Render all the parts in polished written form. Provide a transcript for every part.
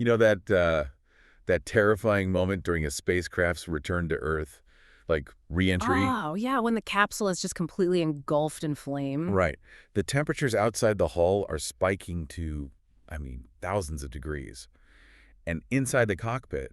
You know that terrifying moment during a spacecraft's return to Earth, like re-entry? Oh, yeah, when the capsule is just completely engulfed in flame. Right. The temperatures outside the hull are spiking to, I mean, thousands of degrees. And inside the cockpit,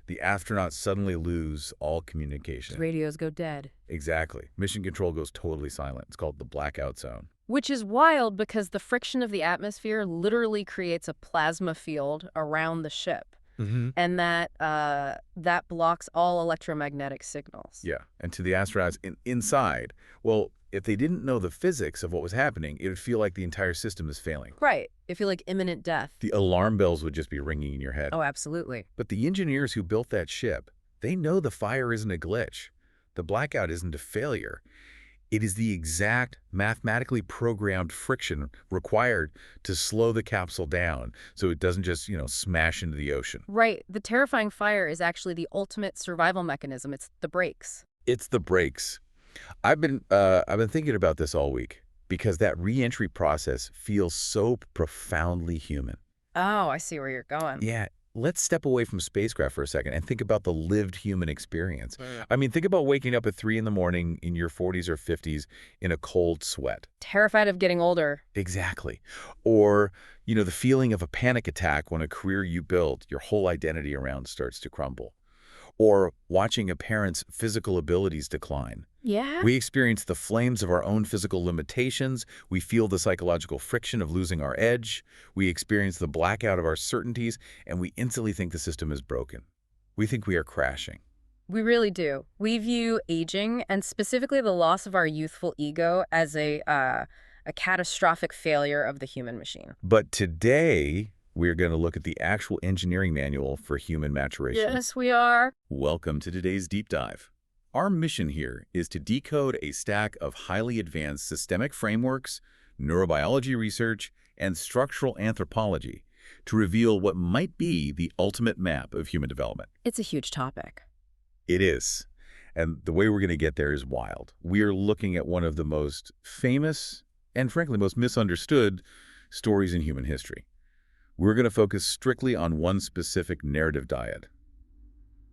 the astronauts suddenly lose all communication. Radios go dead. Exactly. Mission control goes totally silent. It's called the blackout zone. Which is wild because the friction of the atmosphere literally creates a plasma field around the ship. Mm-hmm. And that blocks all electromagnetic signals. Yeah. And to the astronauts inside, well, if they didn't know the physics of what was happening, it would feel like the entire system is failing. Right. It feel like imminent death. The alarm bells would just be ringing in your head. Oh, absolutely. But the engineers who built that ship, they know the fire isn't a glitch. The blackout isn't a failure. It is the exact mathematically programmed friction required to slow the capsule down so it doesn't just, smash into the ocean. Right. The terrifying fire is actually the ultimate survival mechanism. It's the brakes. It's the brakes. I've been thinking about this all week because that re-entry process feels so profoundly human. Oh, I see where you're going. Yeah, let's step away from spacecraft for a second and think about the lived human experience. Mm. I mean, think about waking up at 3 in the morning in your 40s or 50s in a cold sweat. Terrified of getting older. Exactly. Or, the feeling of a panic attack when a career you built your whole identity around starts to crumble. Or watching a parent's physical abilities decline. Yeah? We experience the flames of our own physical limitations. We feel the psychological friction of losing our edge. We experience the blackout of our certainties, and we instantly think the system is broken. We think we are crashing. We really do. We view aging, and specifically the loss of our youthful ego, as a catastrophic failure of the human machine. But today, we're going to look at the actual engineering manual for human maturation. Yes, we are. Welcome to today's deep dive. Our mission here is to decode a stack of highly advanced systemic frameworks, neurobiology research, and structural anthropology to reveal what might be the ultimate map of human development. It's a huge topic. It is. And the way we're going to get there is wild. We are looking at one of the most famous and, frankly, most misunderstood stories in human history. We're going to focus strictly on one specific narrative dyad,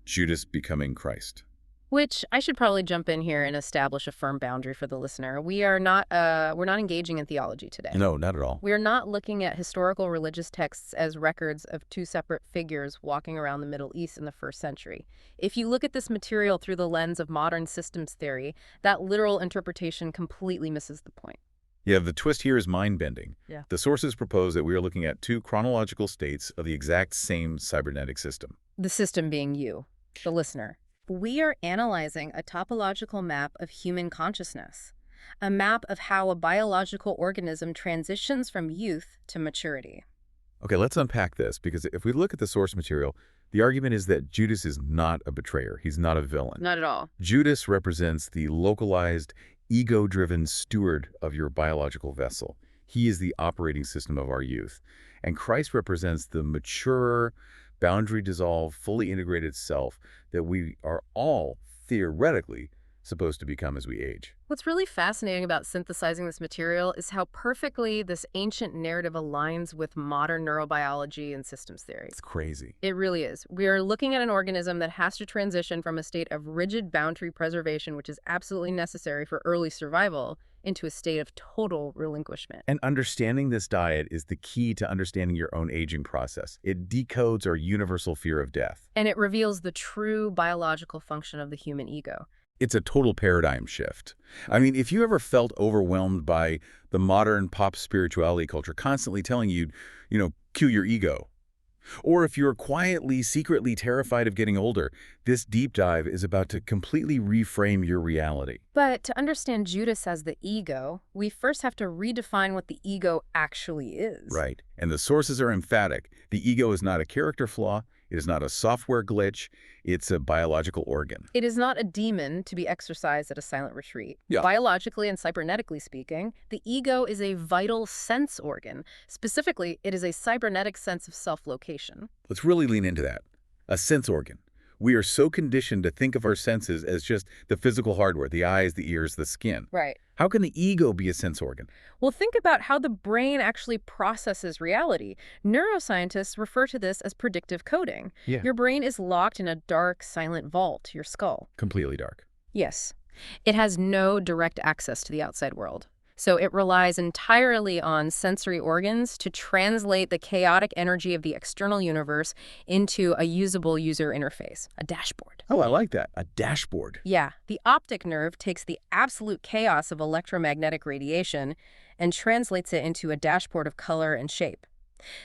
Judas becoming Christ. Which I should probably jump in here and establish a firm boundary for the listener. We're not engaging in theology today. No, not at all. We're not looking at historical religious texts as records of two separate figures walking around the Middle East in the 1st century. If you look at this material through the lens of modern systems theory, that literal interpretation completely misses the point. Yeah, the twist here is mind-bending. Yeah. The sources propose that we are looking at two chronological states of the exact same cybernetic system. The system being you, the listener. We are analyzing a topological map of human consciousness, a map of how a biological organism transitions from youth to maturity. Okay, let's unpack this, because if we look at the source material, the argument is that Judas is not a betrayer. He's not a villain. Not at all. Judas represents the localized, ego-driven steward of your biological vessel. He is the operating system of our youth. And Christ represents the mature, boundary-dissolved, fully integrated self that we are all theoretically supposed to become as we age. What's really fascinating about synthesizing this material is how perfectly this ancient narrative aligns with modern neurobiology and systems theory. It's crazy. It really is. We are looking at an organism that has to transition from a state of rigid boundary preservation, which is absolutely necessary for early survival, into a state of total relinquishment. And understanding this diet is the key to understanding your own aging process. It decodes our universal fear of death. And it reveals the true biological function of the human ego. It's a total paradigm shift. I mean, if you ever felt overwhelmed by the modern pop spirituality culture constantly telling you, cue your ego, or if you're quietly, secretly terrified of getting older, this deep dive is about to completely reframe your reality. But to understand Judas as the ego, we first have to redefine what the ego actually is. Right. And the sources are emphatic. The ego is not a character flaw. It is not a software glitch. It's a biological organ. It is not a demon to be exercised at a silent retreat. Yeah. Biologically and cybernetically speaking, the ego is a vital sense organ. Specifically, it is a cybernetic sense of self-location. Let's really lean into that. A sense organ. We are so conditioned to think of our senses as just the physical hardware, the eyes, the ears, the skin. Right. How can the ego be a sense organ? Well, think about how the brain actually processes reality. Neuroscientists refer to this as predictive coding. Yeah. Your brain is locked in a dark, silent vault, your skull. Completely dark. Yes. It has no direct access to the outside world. So it relies entirely on sensory organs to translate the chaotic energy of the external universe into a usable user interface, a dashboard. Oh, I like that. A dashboard. Yeah, the optic nerve takes the absolute chaos of electromagnetic radiation and translates it into a dashboard of color and shape.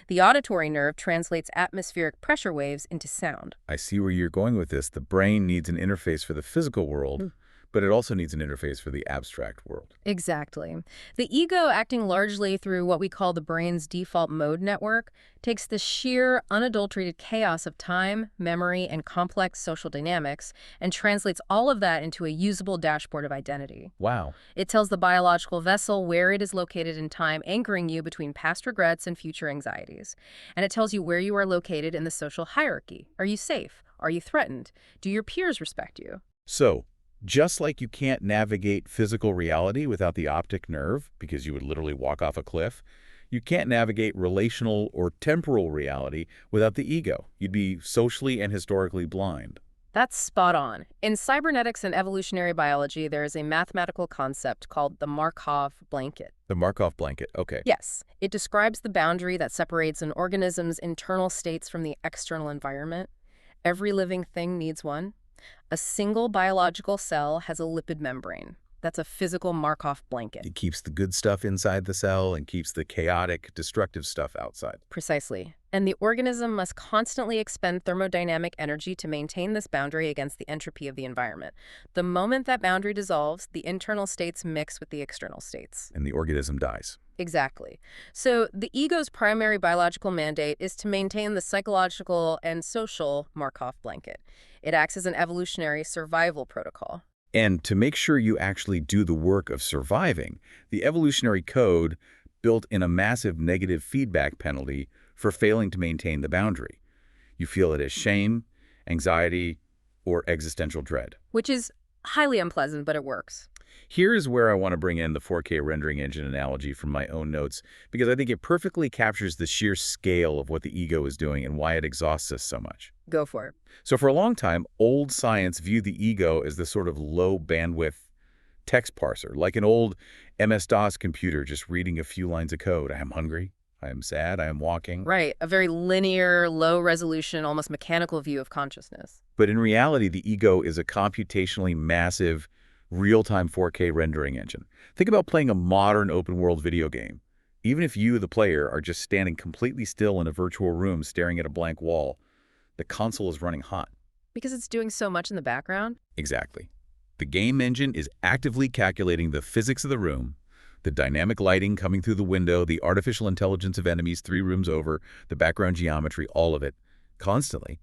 The auditory nerve translates atmospheric pressure waves into sound. I see where you're going with this. The brain needs an interface for the physical world, but it also needs an interface for the abstract world. Exactly. The ego, acting largely through what we call the brain's default mode network, takes the sheer, unadulterated chaos of time, memory, and complex social dynamics and translates all of that into a usable dashboard of identity. Wow. It tells the biological vessel where it is located in time, anchoring you between past regrets and future anxieties. And it tells you where you are located in the social hierarchy. Are you safe? Are you threatened? Do your peers respect you? So, just like you can't navigate physical reality without the optic nerve, because you would literally walk off a cliff, you can't navigate relational or temporal reality without the ego. You'd be socially and historically blind. That's spot on. In cybernetics and evolutionary biology, there is a mathematical concept called the Markov blanket. The Markov blanket, okay. Yes, it describes the boundary that separates an organism's internal states from the external environment. Every living thing needs one. A single biological cell has a lipid membrane. That's a physical Markov blanket. It keeps the good stuff inside the cell and keeps the chaotic, destructive stuff outside. Precisely. And the organism must constantly expend thermodynamic energy to maintain this boundary against the entropy of the environment. The moment that boundary dissolves, the internal states mix with the external states. And the organism dies. Exactly. So the ego's primary biological mandate is to maintain the psychological and social Markov blanket. It acts as an evolutionary survival protocol. And to make sure you actually do the work of surviving, the evolutionary code built in a massive negative feedback penalty for failing to maintain the boundary. You feel it as shame, anxiety, or existential dread. Which is highly unpleasant, but it works. Here's where I want to bring in the 4K rendering engine analogy from my own notes, because I think it perfectly captures the sheer scale of what the ego is doing and why it exhausts us so much. Go for it. So for a long time, old science viewed the ego as this sort of low-bandwidth text parser, like an old MS-DOS computer just reading a few lines of code. I am hungry, I am sad, I am walking. Right, a very linear, low-resolution, almost mechanical view of consciousness. But in reality, the ego is a computationally massive, real-time 4K rendering engine. Think about playing a modern open-world video game. Even if you, the player, are just standing completely still in a virtual room staring at a blank wall, the console is running hot. Because it's doing so much in the background? Exactly. The game engine is actively calculating the physics of the room, the dynamic lighting coming through the window, the artificial intelligence of enemies 3 rooms over, the background geometry, all of it, constantly,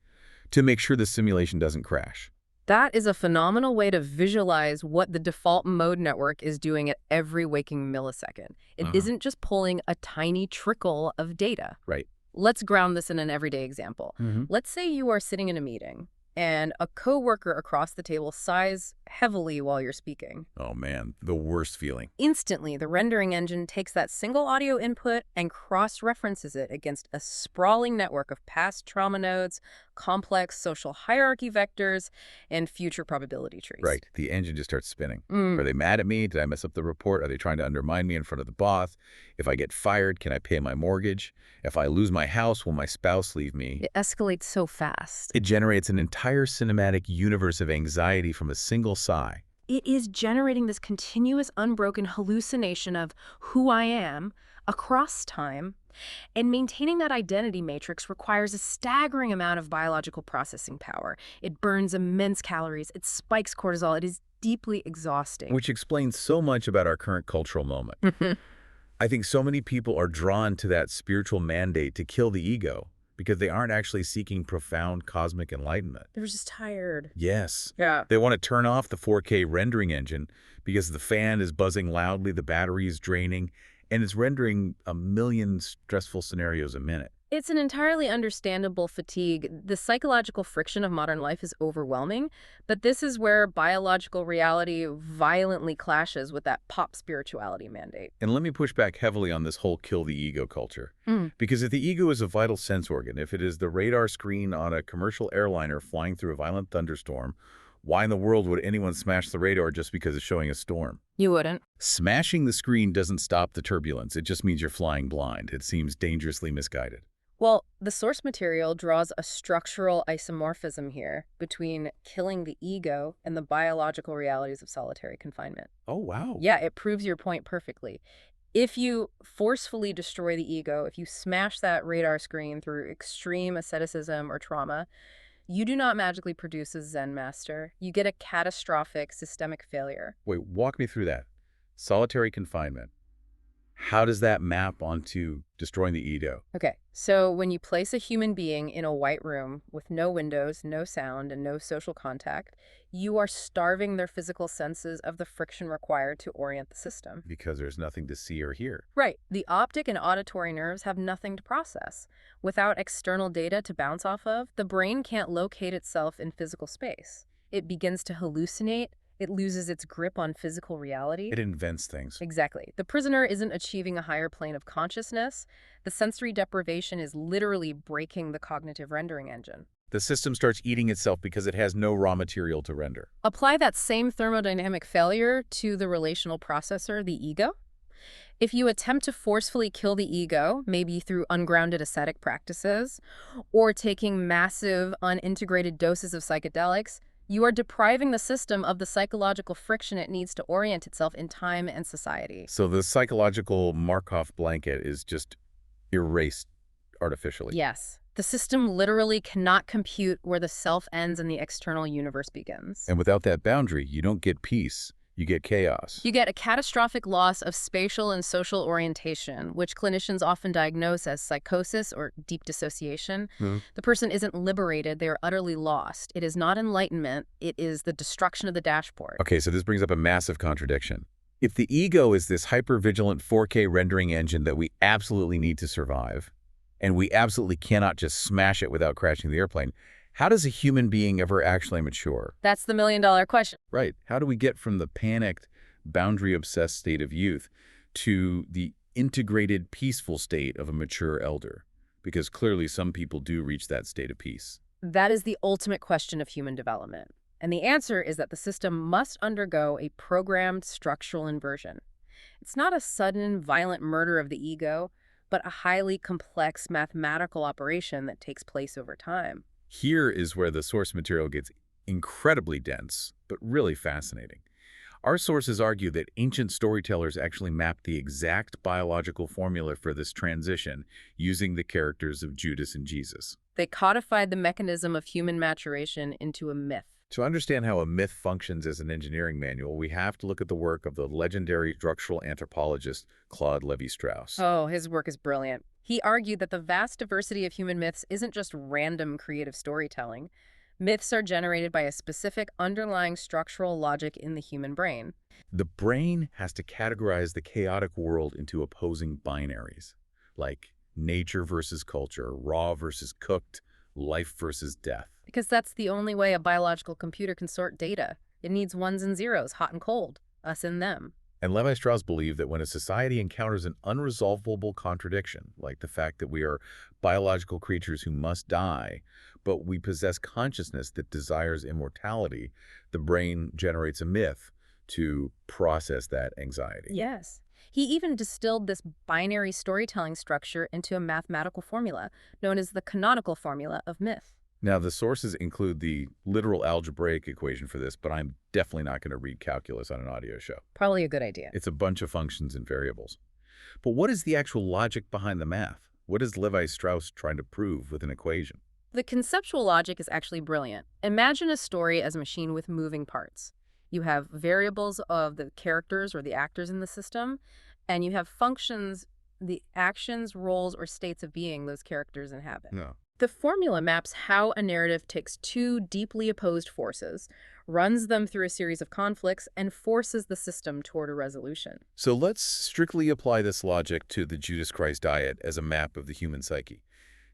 to make sure the simulation doesn't crash. That is a phenomenal way to visualize what the default mode network is doing at every waking millisecond. It isn't just pulling a tiny trickle of data. Right. Let's ground this in an everyday example. Mm-hmm. Let's say you are sitting in a meeting and a coworker across the table sighs heavily while you're speaking. Oh man, the worst feeling. Instantly, the rendering engine takes that single audio input and cross-references it against a sprawling network of past trauma nodes, complex social hierarchy vectors, and future probability trees. Right. The engine just starts spinning. Are they mad at me? Did I mess up the report? Are they trying to undermine me in front of the boss? If I get fired, can I pay my mortgage? If I lose my house, will my spouse leave me? It escalates so fast. It generates an entire cinematic universe of anxiety from a single sigh. It is generating this continuous, unbroken hallucination of who I am across time, and maintaining that identity matrix requires a staggering amount of biological processing power. It burns immense calories, it spikes cortisol, it is deeply exhausting. Which explains so much about our current cultural moment. I think so many people are drawn to that spiritual mandate to kill the ego because they aren't actually seeking profound cosmic enlightenment. They're just tired. Yes. Yeah. They want to turn off the 4K rendering engine because the fan is buzzing loudly, the battery is draining, and it's rendering a million stressful scenarios a minute. It's an entirely understandable fatigue. The psychological friction of modern life is overwhelming, but this is where biological reality violently clashes with that pop spirituality mandate. And let me push back heavily on this whole kill the ego culture. Because if the ego is a vital sense organ, if it is the radar screen on a commercial airliner flying through a violent thunderstorm, why in the world would anyone smash the radar just because it's showing a storm? You wouldn't. Smashing the screen doesn't stop the turbulence. It just means you're flying blind. It seems dangerously misguided. Well, the source material draws a structural isomorphism here between killing the ego and the biological realities of solitary confinement. Oh, wow. Yeah, it proves your point perfectly. If you forcefully destroy the ego, if you smash that radar screen through extreme asceticism or trauma, you do not magically produce a Zen master. You get a catastrophic systemic failure. Wait, walk me through that. Solitary confinement. How does that map onto destroying the ego? Okay, so when you place a human being in a white room with no windows, no sound, and no social contact, you are starving their physical senses of the friction required to orient the system. Because there's nothing to see or hear. Right. The optic and auditory nerves have nothing to process. Without external data to bounce off of, the brain can't locate itself in physical space. It begins to hallucinate. It loses its grip on physical reality. It invents things. Exactly. The prisoner isn't achieving a higher plane of consciousness. The sensory deprivation is literally breaking the cognitive rendering engine. The system starts eating itself because it has no raw material to render. Apply that same thermodynamic failure to the relational processor, the ego. If you attempt to forcefully kill the ego, maybe through ungrounded ascetic practices, or taking massive, unintegrated doses of psychedelics, you are depriving the system of the psychological friction it needs to orient itself in time and society. So the psychological Markov blanket is just erased artificially. Yes. The system literally cannot compute where the self ends and the external universe begins. And without that boundary, you don't get peace. You get chaos. You get a catastrophic loss of spatial and social orientation, which clinicians often diagnose as psychosis or deep dissociation. The person isn't liberated, they are utterly lost. It is not enlightenment, it is the destruction of the dashboard. Okay, so this brings up a massive contradiction. If the ego is this hyper-vigilant 4K rendering engine that we absolutely need to survive, and we absolutely cannot just smash it without crashing the airplane, how does a human being ever actually mature? That's the million-dollar question. Right. How do we get from the panicked, boundary-obsessed state of youth to the integrated, peaceful state of a mature elder? Because clearly some people do reach that state of peace. That is the ultimate question of human development. And the answer is that the system must undergo a programmed structural inversion. It's not a sudden, violent murder of the ego, but a highly complex mathematical operation that takes place over time. Here is where the source material gets incredibly dense, but really fascinating. Our sources argue that ancient storytellers actually mapped the exact biological formula for this transition using the characters of Judas and Jesus. They codified the mechanism of human maturation into a myth. To understand how a myth functions as an engineering manual, we have to look at the work of the legendary structural anthropologist Claude Lévi-Strauss. Oh, his work is brilliant. He argued that the vast diversity of human myths isn't just random creative storytelling. Myths are generated by a specific underlying structural logic in the human brain. The brain has to categorize the chaotic world into opposing binaries, like nature versus culture, raw versus cooked, life versus death. Because that's the only way a biological computer can sort data. It needs ones and zeros, hot and cold, us and them. And Lévi-Strauss believed that when a society encounters an unresolvable contradiction, like the fact that we are biological creatures who must die, but we possess consciousness that desires immortality, the brain generates a myth to process that anxiety. Yes. He even distilled this binary storytelling structure into a mathematical formula known as the canonical formula of myth. Now, the sources include the literal algebraic equation for this, but I'm definitely not going to read calculus on an audio show. Probably a good idea. It's a bunch of functions and variables. But what is the actual logic behind the math? What is Lévi-Strauss trying to prove with an equation? The conceptual logic is actually brilliant. Imagine a story as a machine with moving parts. You have variables of the characters or the actors in the system, and you have functions, the actions, roles, or states of being those characters inhabit. No. The formula maps how a narrative takes two deeply opposed forces, runs them through a series of conflicts, and forces the system toward a resolution. So let's strictly apply this logic to the Judas Christ diet as a map of the human psyche.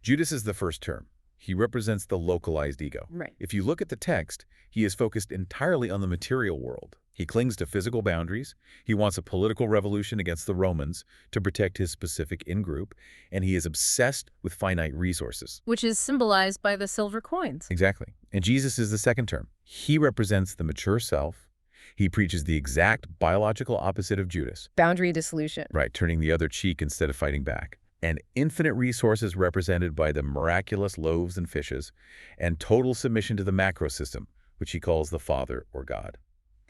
Judas is the first term. He represents the localized ego. Right. If you look at the text, he is focused entirely on the material world. He clings to physical boundaries. He wants a political revolution against the Romans to protect his specific in-group, and he is obsessed with finite resources. Which is symbolized by the silver coins. Exactly. And Jesus is the second term. He represents the mature self. He preaches the exact biological opposite of Judas. Boundary dissolution. Right, turning the other cheek instead of fighting back. And infinite resources represented by the miraculous loaves and fishes, and total submission to the macro system, which he calls the Father or God.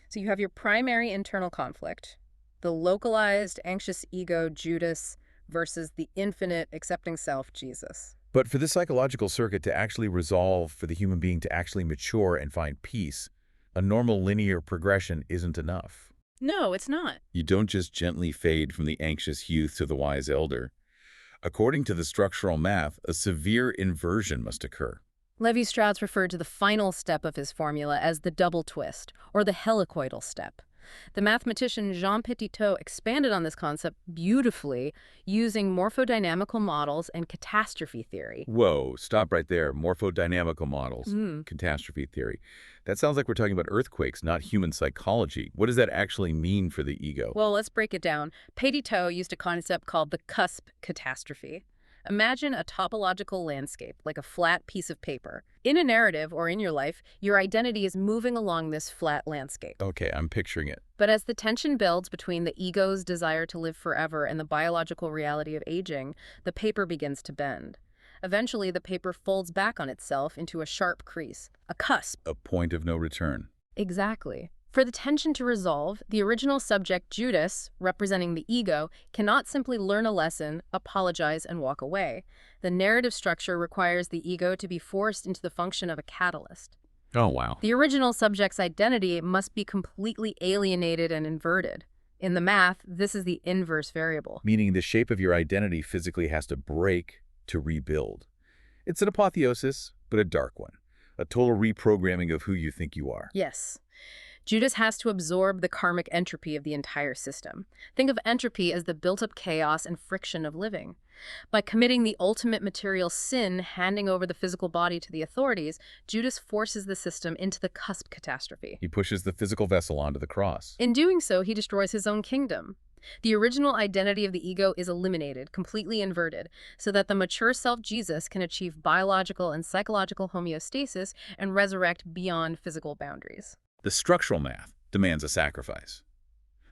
So you have your primary internal conflict, the localized, anxious ego, Judas, versus the infinite, accepting self, Jesus. But for this psychological circuit to actually resolve, for the human being to actually mature and find peace, a normal linear progression isn't enough. No, it's not. You don't just gently fade from the anxious youth to the wise elder. According to the structural math, a severe inversion must occur. Lévi-Strauss referred to the final step of his formula as the double twist, or the helicoidal step. The mathematician Jean Petitot expanded on this concept beautifully using morphodynamical models and catastrophe theory. Whoa, stop right there. Morphodynamical models, catastrophe theory. That sounds like we're talking about earthquakes, not human psychology. What does that actually mean for the ego? Well, let's break it down. Petitot used a concept called the cusp catastrophe. Imagine a topological landscape, like a flat piece of paper. In a narrative or in your life, your identity is moving along this flat landscape. Okay, I'm picturing it. But as the tension builds between the ego's desire to live forever and the biological reality of aging, the paper begins to bend. Eventually, the paper folds back on itself into a sharp crease, a cusp. A point of no return. Exactly. For the tension to resolve, the original subject, Judas, representing the ego, cannot simply learn a lesson, apologize, and walk away. The narrative structure requires the ego to be forced into the function of a catalyst. Oh, wow. The original subject's identity must be completely alienated and inverted. In the math, this is the inverse variable. Meaning the shape of your identity physically has to break to rebuild. It's an apotheosis, but a dark one. A total reprogramming of who you think you are. Yes. Judas has to absorb the karmic entropy of the entire system. Think of entropy as the built-up chaos and friction of living. By committing the ultimate material sin, handing over the physical body to the authorities, Judas forces the system into the cusp catastrophe. He pushes the physical vessel onto the cross. In doing so, he destroys his own kingdom. The original identity of the ego is eliminated, completely inverted, so that the mature self Jesus can achieve biological and psychological homeostasis and resurrect beyond physical boundaries. The structural math demands a sacrifice.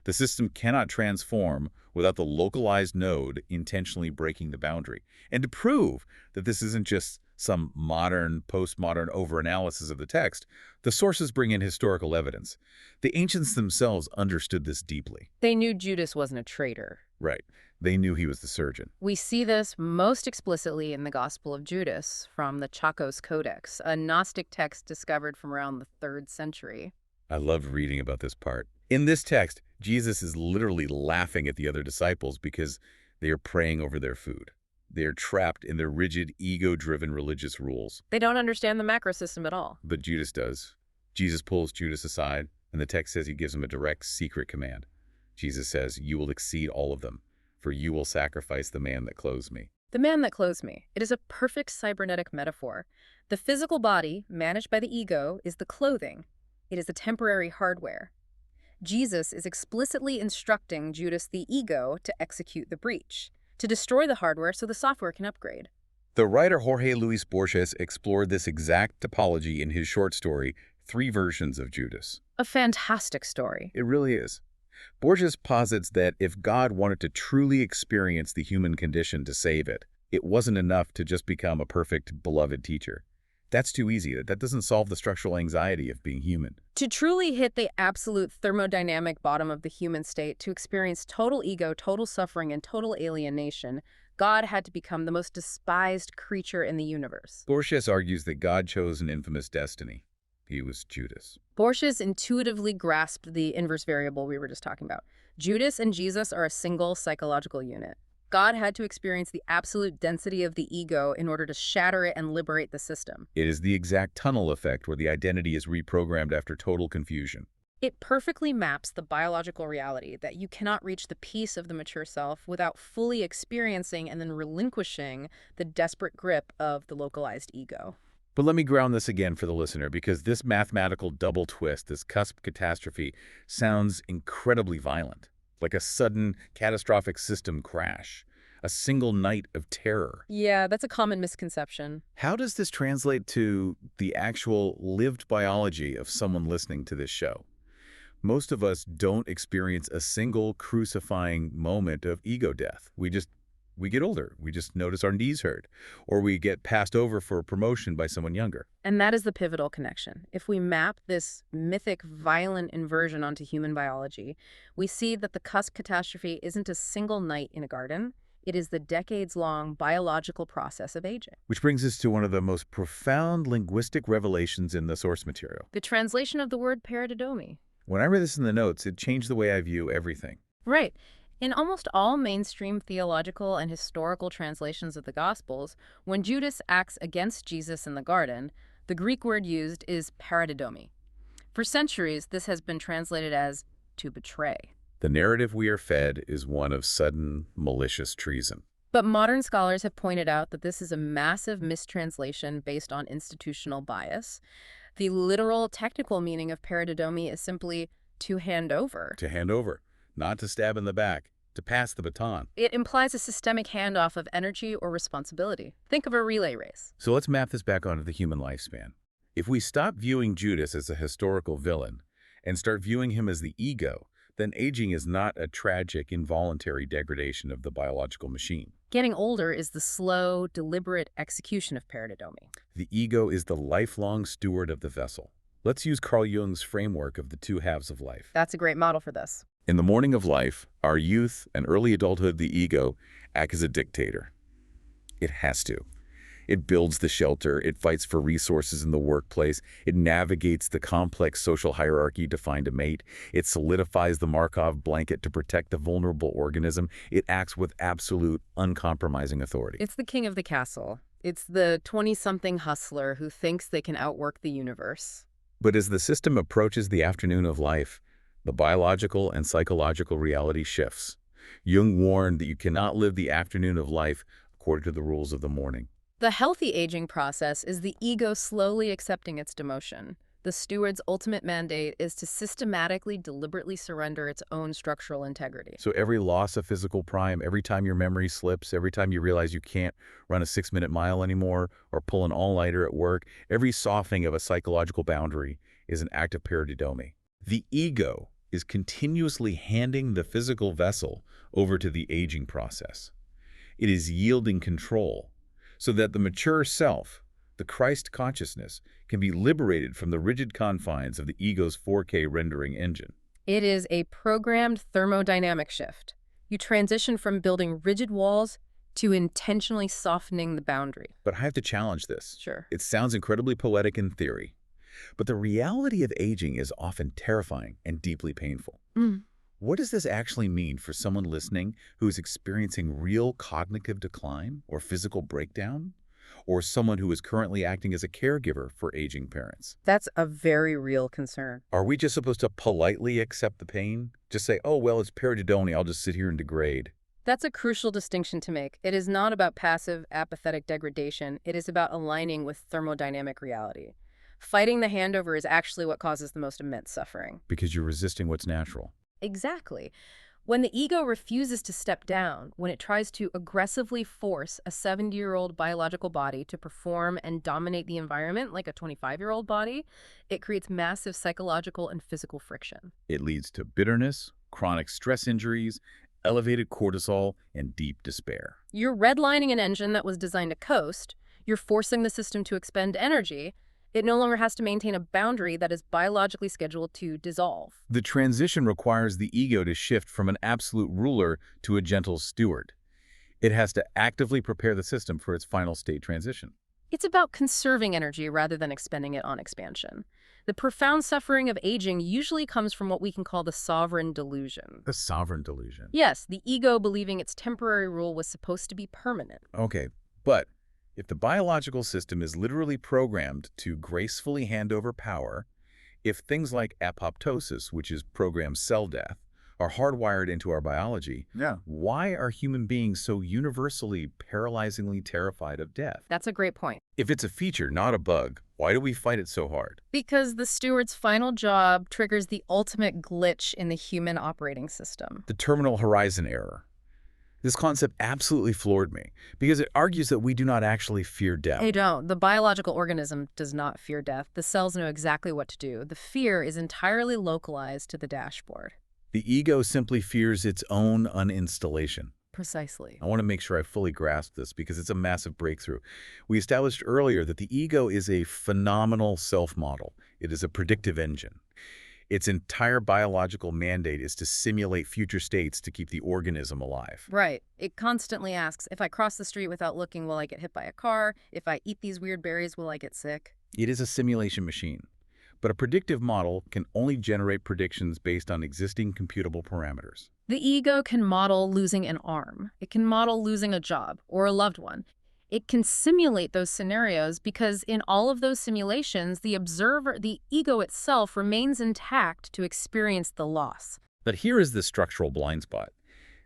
The system cannot transform without the localized node intentionally breaking the boundary. And to prove that this isn't just some modern, postmodern overanalysis of the text, the sources bring in historical evidence. The ancients themselves understood this deeply. They knew Judas wasn't a traitor. Right. They knew he was the surgeon. We see this most explicitly in the Gospel of Judas from the Chacos Codex, a Gnostic text discovered from around the 3rd century. I loved reading about this part. In this text, Jesus is literally laughing at the other disciples because they are praying over their food. They are trapped in their rigid, ego-driven religious rules. They don't understand the macro system at all. But Judas does. Jesus pulls Judas aside, and the text says he gives him a direct, secret command. Jesus says, "You will exceed all of them, for you will sacrifice the man that clothes me." The man that clothes me. It is a perfect cybernetic metaphor. The physical body, managed by the ego, is the clothing. It is the temporary hardware. Jesus is explicitly instructing Judas the ego to execute the breach, to destroy the hardware so the software can upgrade. The writer Jorge Luis Borges explored this exact topology in his short story, 3 Versions of Judas. A fantastic story. It really is. Borges posits that if God wanted to truly experience the human condition to save it, it wasn't enough to just become a perfect, beloved teacher. That's too easy. That doesn't solve the structural anxiety of being human. To truly hit the absolute thermodynamic bottom of the human state, to experience total ego, total suffering, and total alienation, God had to become the most despised creature in the universe. Borges argues that God chose an infamous destiny. He was Judas. Borges intuitively grasped the inverse variable we were just talking about. Judas and Jesus are a single psychological unit. God had to experience the absolute density of the ego in order to shatter it and liberate the system. It is the exact tunnel effect where the identity is reprogrammed after total confusion. It perfectly maps the biological reality that you cannot reach the peace of the mature self without fully experiencing and then relinquishing the desperate grip of the localized ego. But let me ground this again for the listener, because this mathematical double twist, this cusp catastrophe, sounds incredibly violent, like a sudden catastrophic system crash, a single night of terror. Yeah, that's a common misconception. How does this translate to the actual lived biology of someone listening to this show? Most of us don't experience a single crucifying moment of ego death. We get older. We just notice our knees hurt, or we get passed over for a promotion by someone younger. And that is the pivotal connection. If we map this mythic violent inversion onto human biology, we see that the cusp catastrophe isn't a single night in a garden. It is the decades-long biological process of aging. Which brings us to one of the most profound linguistic revelations in the source material. The translation of the word paridomi. When I read this in the notes, it changed the way I view everything. Right. In almost all mainstream theological and historical translations of the Gospels, when Judas acts against Jesus in the garden, the Greek word used is paridomi. For centuries, this has been translated as to betray. The narrative we are fed is one of sudden, malicious treason. But modern scholars have pointed out that this is a massive mistranslation based on institutional bias. The literal technical meaning of paridomi is simply to hand over. To hand over, not to stab in the back, to pass the baton. It implies a systemic handoff of energy or responsibility. Think of a relay race. So let's map this back onto the human lifespan. If we stop viewing Judas as a historical villain and start viewing him as the ego, then aging is not a tragic, involuntary degradation of the biological machine. Getting older is the slow, deliberate execution of paridomi. The ego is the lifelong steward of the vessel. Let's use Carl Jung's framework of the two halves of life. That's a great model for this. In the morning of life, our youth and early adulthood, the ego, act as a dictator. It has to. It builds the shelter, it fights for resources in the workplace, it navigates the complex social hierarchy to find a mate, it solidifies the Markov blanket to protect the vulnerable organism, it acts with absolute, uncompromising authority. It's the king of the castle. It's the 20-something hustler who thinks they can outwork the universe. But as the system approaches the afternoon of life, the biological and psychological reality shifts. Jung warned that you cannot live the afternoon of life according to the rules of the morning. The healthy aging process is the ego slowly accepting its demotion. The steward's ultimate mandate is to systematically, deliberately surrender its own structural integrity. So every loss of physical prime, every time your memory slips, every time you realize you can't run a 6-minute mile anymore or pull an all-nighter at work, every softening of a psychological boundary is an act of paridomi. The ego is continuously handing the physical vessel over to the aging process. It is yielding control, so that the mature self, the Christ consciousness, can be liberated from the rigid confines of the ego's 4K rendering engine. It is a programmed thermodynamic shift. You transition from building rigid walls to intentionally softening the boundary. But I have to challenge this. Sure. It sounds incredibly poetic in theory, but the reality of aging is often terrifying and deeply painful. What does this actually mean for someone listening who is experiencing real cognitive decline or physical breakdown, or someone who is currently acting as a caregiver for aging parents? That's a very real concern. Are we just supposed to politely accept the pain? Just say, oh, well, it's paridomi, I'll just sit here and degrade. That's a crucial distinction to make. It is not about passive, apathetic degradation. It is about aligning with thermodynamic reality. Fighting the handover is actually what causes the most immense suffering. Because you're resisting what's natural. Exactly. When the ego refuses to step down, when it tries to aggressively force a 70-year-old biological body to perform and dominate the environment like a 25-year-old body, it creates massive psychological and physical friction. It leads to bitterness, chronic stress injuries, elevated cortisol, and deep despair. You're redlining an engine that was designed to coast. You're forcing the system to expend energy. It no longer has to maintain a boundary that is biologically scheduled to dissolve. The transition requires the ego to shift from an absolute ruler to a gentle steward. It has to actively prepare the system for its final state transition. It's about conserving energy rather than expending it on expansion. The profound suffering of aging usually comes from what we can call the sovereign delusion. The sovereign delusion. Yes, the ego believing its temporary rule was supposed to be permanent. Okay, but if the biological system is literally programmed to gracefully hand over power, If things like apoptosis, which is programmed cell death, are hardwired into our biology, Yeah. why are human beings so universally, paralyzingly terrified of death? That's a great point. If it's a feature, not a bug, why do we fight it so hard? Because the steward's final job triggers the ultimate glitch in the human operating system. The terminal horizon error. This concept absolutely floored me because it argues that we do not actually fear death. They don't. The biological organism does not fear death. The cells know exactly what to do. The fear is entirely localized to the dashboard. The ego simply fears its own uninstallation. Precisely. I want to make sure I fully grasp this because it's a massive breakthrough. We established earlier that the ego is a phenomenal self-model. It is a predictive engine. Its entire biological mandate is to simulate future states to keep the organism alive. Right. It constantly asks, if I cross the street without looking, will I get hit by a car? If I eat these weird berries, will I get sick? It is a simulation machine. But a predictive model can only generate predictions based on existing computable parameters. The ego can model losing an arm. It can model losing a job or a loved one. It can simulate those scenarios because in all of those simulations, the observer, the ego itself, remains intact to experience the loss. But here is the structural blind spot.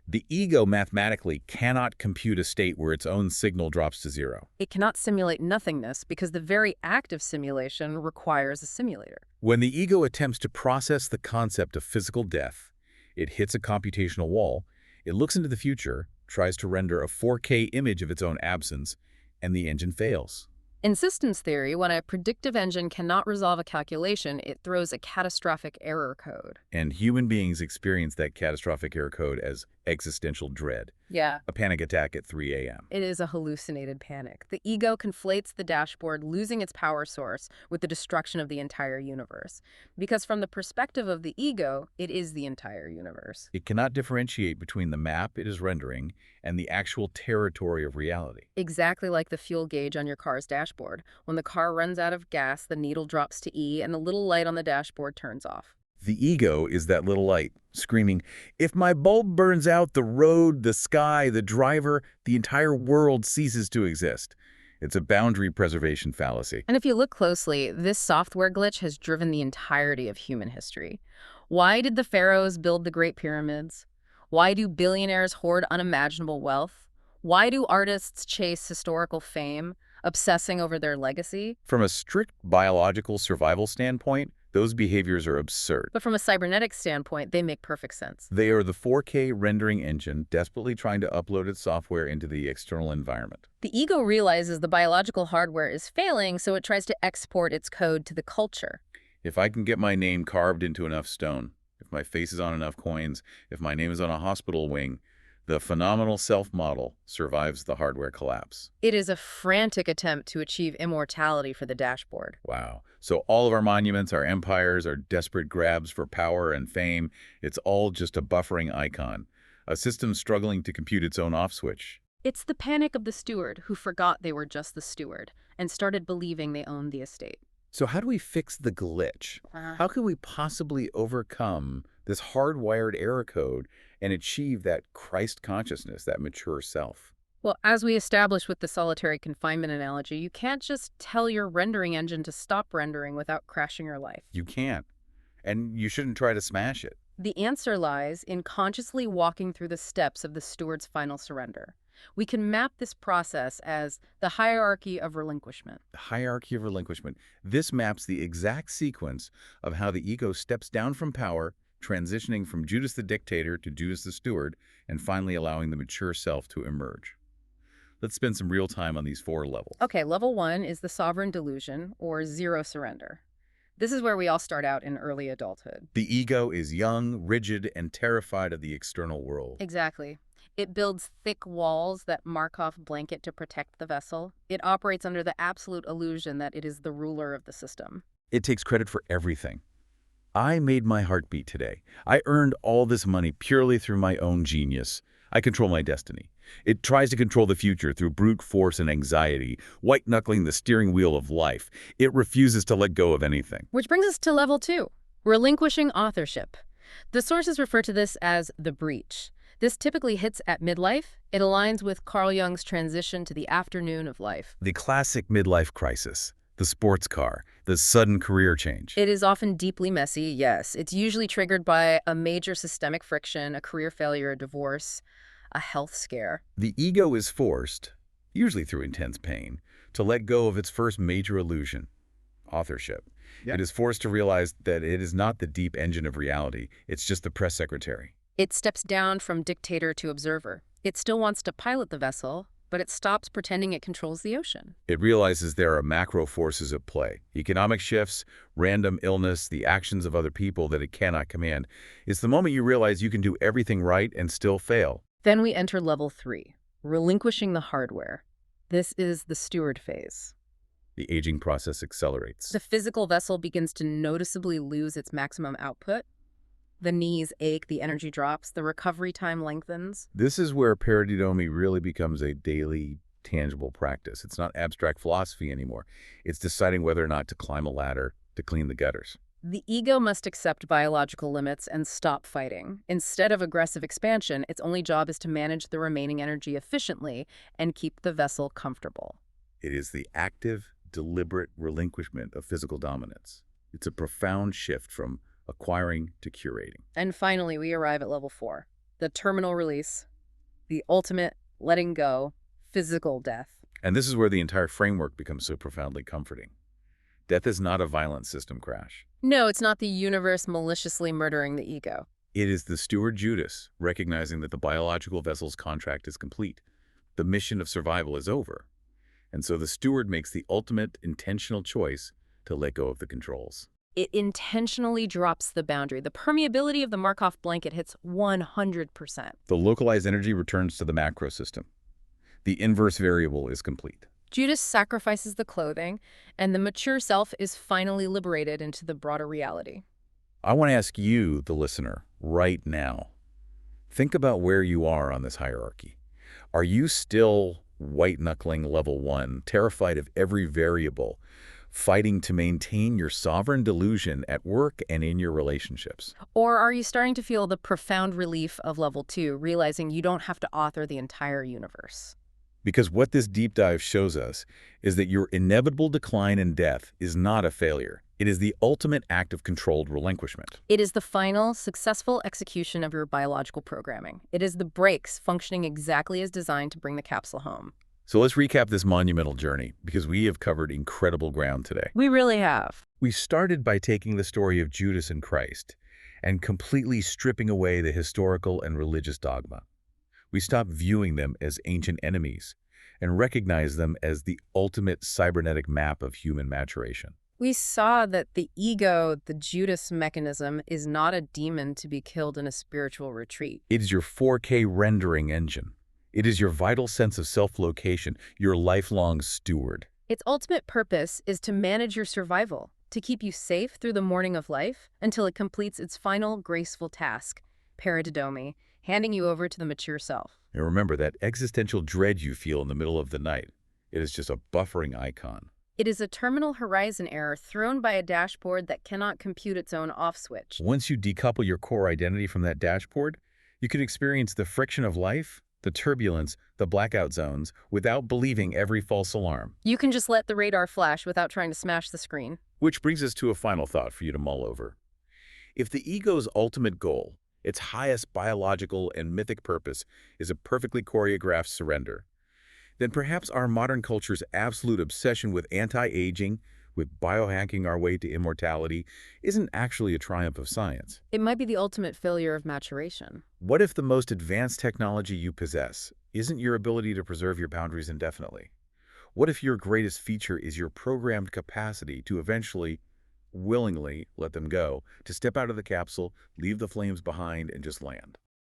The ego mathematically cannot compute a state where its own signal drops to zero. It cannot simulate nothingness because the very act of simulation requires a simulator. When the ego attempts to process the concept of physical death, it hits a computational wall, it looks into the future, tries to render a 4K image of its own absence, and the engine fails. In systems theory, when a predictive engine cannot resolve a calculation, it throws a catastrophic error code. And human beings experience that catastrophic error code as existential dread, Yeah. a panic attack at 3 a.m. It is a hallucinated panic. The ego conflates the dashboard, losing its power source, with the destruction of the entire universe. Because from the perspective of the ego, it is the entire universe. It cannot differentiate between the map it is rendering and the actual territory of reality. Exactly like the fuel gauge on your car's dashboard. When the car runs out of gas, the needle drops to E and the little light on the dashboard turns off. The ego is that little light, screaming, if my bulb burns out, the road, the sky, the driver, the entire world ceases to exist. It's a boundary preservation fallacy. And if you look closely, this software glitch has driven the entirety of human history. Why did the pharaohs build the Great Pyramids? Why do billionaires hoard unimaginable wealth? Why do artists chase historical fame, obsessing over their legacy? From a strict biological survival standpoint, those behaviors are absurd. But from a cybernetic standpoint, they make perfect sense. They are the 4K rendering engine desperately trying to upload its software into the external environment. The ego realizes the biological hardware is failing, so it tries to export its code to the culture. If I can get my name carved into enough stone, if my face is on enough coins, if my name is on a hospital wing, the phenomenal self-model survives the hardware collapse. It is a frantic attempt to achieve immortality for the dashboard. Wow. So all of our monuments, our empires, our desperate grabs for power and fame, it's all just a buffering icon, a system struggling to compute its own off switch. It's the panic of the steward who forgot they were just the steward and started believing they owned the estate. So how do we fix the glitch? How can we possibly overcome this hardwired error code and achieve that Christ consciousness, that mature self? Well, as we established with the solitary confinement analogy, you can't just tell your rendering engine to stop rendering without crashing your life. You can't. And you shouldn't try to smash it. The answer lies in consciously walking through the steps of the steward's final surrender. We can map this process as the hierarchy of relinquishment. The hierarchy of relinquishment. This maps the exact sequence of how the ego steps down from power, transitioning from Judas the dictator to Judas the steward, and finally allowing the mature self to emerge. Let's spend some real time on these 4 levels. Okay, level 1 is the sovereign delusion, or zero surrender. This is where we all start out in early adulthood. The ego is young, rigid, and terrified of the external world. Exactly. It builds thick walls that Markov blanket to protect the vessel. It operates under the absolute illusion that it is the ruler of the system. It takes credit for everything. I made my heart beat today. I earned all this money purely through my own genius. I control my destiny. It tries to control the future through brute force and anxiety, white-knuckling the steering wheel of life. It refuses to let go of anything. Which brings us to level 2, relinquishing authorship. The sources refer to this as the breach. This typically hits at midlife. It aligns with Carl Jung's transition to the afternoon of life. The classic midlife crisis. The sports car, the sudden career change. It is often deeply messy, yes. It's usually triggered by a major systemic friction, a career failure, a divorce, a health scare. The ego is forced, usually through intense pain, to let go of its first major illusion, authorship. Yeah. It is forced to realize that it is not the deep engine of reality, it's just the press secretary. It steps down from dictator to observer. It still wants to pilot the vessel, but it stops pretending it controls the ocean. It realizes there are macro forces at play, economic shifts, random illness, the actions of other people that it cannot command. It's the moment you realize you can do everything right and still fail. Then we enter level 3, relinquishing the hardware. This is the steward phase. The aging process accelerates. The physical vessel begins to noticeably lose its maximum output. The knees ache, the energy drops, the recovery time lengthens. This is where paridomi really becomes a daily, tangible practice. It's not abstract philosophy anymore. It's deciding whether or not to climb a ladder to clean the gutters. The ego must accept biological limits and stop fighting. Instead of aggressive expansion, its only job is to manage the remaining energy efficiently and keep the vessel comfortable. It is the active, deliberate relinquishment of physical dominance. It's a profound shift from acquiring to curating. And finally, we arrive at level 4, the terminal release, the ultimate letting go, physical death. And this is where the entire framework becomes so profoundly comforting. Death is not a violent system crash. No, it's not the universe maliciously murdering the ego. It is the steward Judas recognizing that the biological vessel's contract is complete. The mission of survival is over. And so the steward makes the ultimate intentional choice to let go of the controls. It intentionally drops the boundary. The permeability of the Markov blanket hits 100%. The localized energy returns to the macro system. The inverse variable is complete. Judas sacrifices the clothing, and the mature self is finally liberated into the broader reality. I want to ask you, the listener, right now, think about where you are on this hierarchy. Are you still white-knuckling level 1, terrified of every variable, fighting to maintain your sovereign delusion at work and in your relationships? Or are you starting to feel the profound relief of level 2, realizing you don't have to author the entire universe? Because what this deep dive shows us is that your inevitable decline and death is not a failure. It is the ultimate act of controlled relinquishment. It is the final, successful execution of your biological programming. It is the brakes functioning exactly as designed to bring the capsule home. So let's recap this monumental journey, because we have covered incredible ground today. We really have. We started by taking the story of Judas and Christ and completely stripping away the historical and religious dogma. We stopped viewing them as ancient enemies and recognized them as the ultimate cybernetic map of human maturation. We saw that the ego, the Judas mechanism, is not a demon to be killed in a spiritual retreat. It is your 4K rendering engine. It is your vital sense of self-location, your lifelong steward. Its ultimate purpose is to manage your survival, to keep you safe through the morning of life until it completes its final graceful task, paridomi, handing you over to the mature self. And remember that existential dread you feel in the middle of the night. It is just a buffering icon. It is a terminal horizon error thrown by a dashboard that cannot compute its own off switch. Once you decouple your core identity from that dashboard, you can experience the friction of life, the turbulence, the blackout zones, without believing every false alarm. You can just let the radar flash without trying to smash the screen. Which brings us to a final thought for you to mull over. If the ego's ultimate goal, its highest biological and mythic purpose, is a perfectly choreographed surrender, then perhaps our modern culture's absolute obsession with anti-aging, with biohacking our way to immortality, isn't actually a triumph of science. It might be the ultimate failure of maturation. What if the most advanced technology you possess isn't your ability to preserve your boundaries indefinitely? What if your greatest feature is your programmed capacity to eventually, willingly let them go, to step out of the capsule, leave the flames behind, and just land?